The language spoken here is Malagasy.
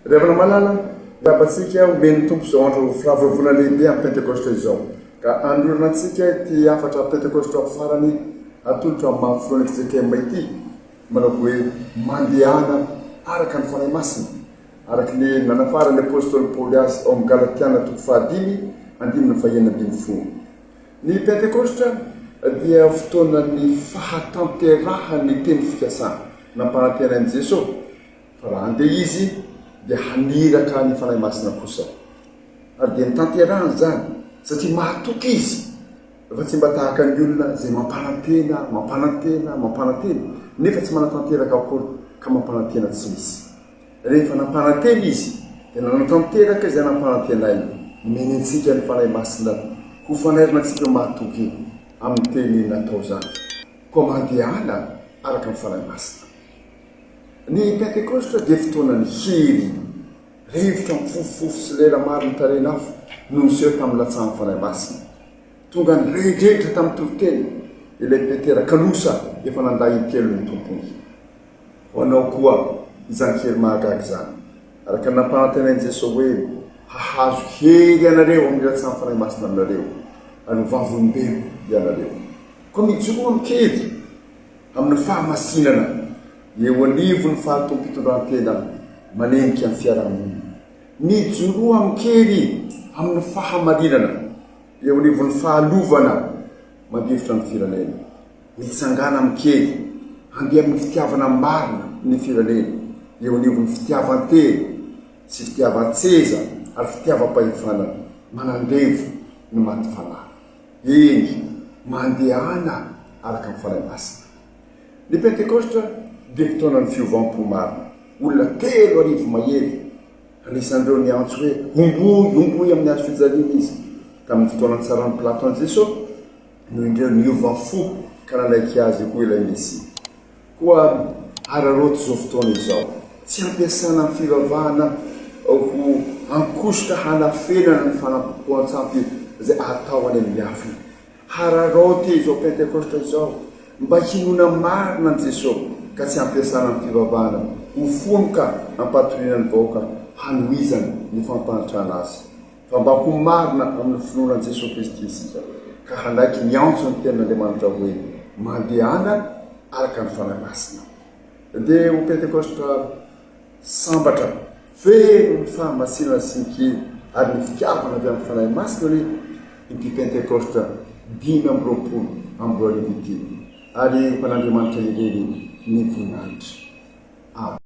Ravalomanana, rabatsika omeny tompo zao andro firavavona lehibe amin'ny Pentekosta izao. Ka androrantsika ty Hafatra Pentekosta farany atolotra amin'ny Filohan'ny FJKM ity. Manao hoe mandehana araka ny fanahy masina. Araka ny nanafarany apôstôly Paoly azy ao amin'ny Galatiana 5:5-10. Ny Pentekosta dia fotoanan'ny fahatanterahan'ny teny fikasana nampanantenan'i Jesosy. Fa raha andeha izy dia haniraka ny fanahy masina kosa. Ary dia nitanterahany zany satria mahatoky izy. Fa tsy mba tahaka ny olona zay mampanantena nefa tsy manatanteraka akory ka mampanantena tsy misy. Rehefa nampanantena izy dia nanatanteraka izay nampanantenay menitsika ny fanahy masina ho fanairana antsika mahatoky amin'ny teny natao zany. Koa mandehana araka ny fanahy masina. Ny Pentekosta dia fotoanan'ny Hery, rivotra mifofofofo sy lera maro nitarena afo no niseho tamin'ny latsahan'ny fanahy masina. Tonga nirehidrehitra tamin'ny toviteny, ilay Petera kalosa efa nandahy telo ny tompony. Ho anao koa izany Hery mahagaga zany. Araka ny nampanantenain'i Jesosy hoe hahazo hery ianareo amin'ny latsahan'ny fanahy masina aminareo, ary vavolombelo ianareo. Koa mijoro amin'ny kely amin'ny fahamasinana eo anivo ny fahatompitondran-tena manenika amin'ny fiarahamonina. Mijoro amin'ny kely amin'ny fahamarinana eo anivo ny fahalovana mandifotra ny firenena. Mitsangana amin'ny kely handeha amin'ny fitiavana marina ny firenena eo anivo ny fitiavan-teny sy fitiavan-tseza ary fitiavam-pahefana manandevo ny maty fanahy. Eny mandehana araka ny fanahy masina. Ny Pentekosta dia fotoanan'ny fiovam-po marina. Olona 3,000 mahery anisan'ireo ny antso hoe omboy amin'ny hazo fijaliana izy. Tamin'ny fotoanany tsaran'ny Platon an'i Jesosy no indreo niova-fo ka nanaiky azy ho ilay Mesia. Koa araroto zao fotoana izao, tsy ampiasana amin'ny fivavahana ho ankosoka hanafenana ny fanampoan-tsampy zay atao any amin'ny afina. Hararoty izao Pentekosta izao mba hinona marina an'i Jesosy ka tsy ampiasana amin'ny fivavahana ho fonoka ampatoriana ny vahoaka hanohizana ny fampanatrana azy. Fa mba ho marina amin'ny finoanan'i Jesosy Kristy isika ka handaiky miantso ny tenin'Andriamanitra hoe mandehana araka ny fanahy masina. Dia ho Pentekosta sambatra feno ny fahamasinana sy ny kely ary ny fitiavana avy amin'ny fanahy masina ny ity Pentekosta 5:20 ity. Ary ho an'Andriamanitra ireny ny voninahitra.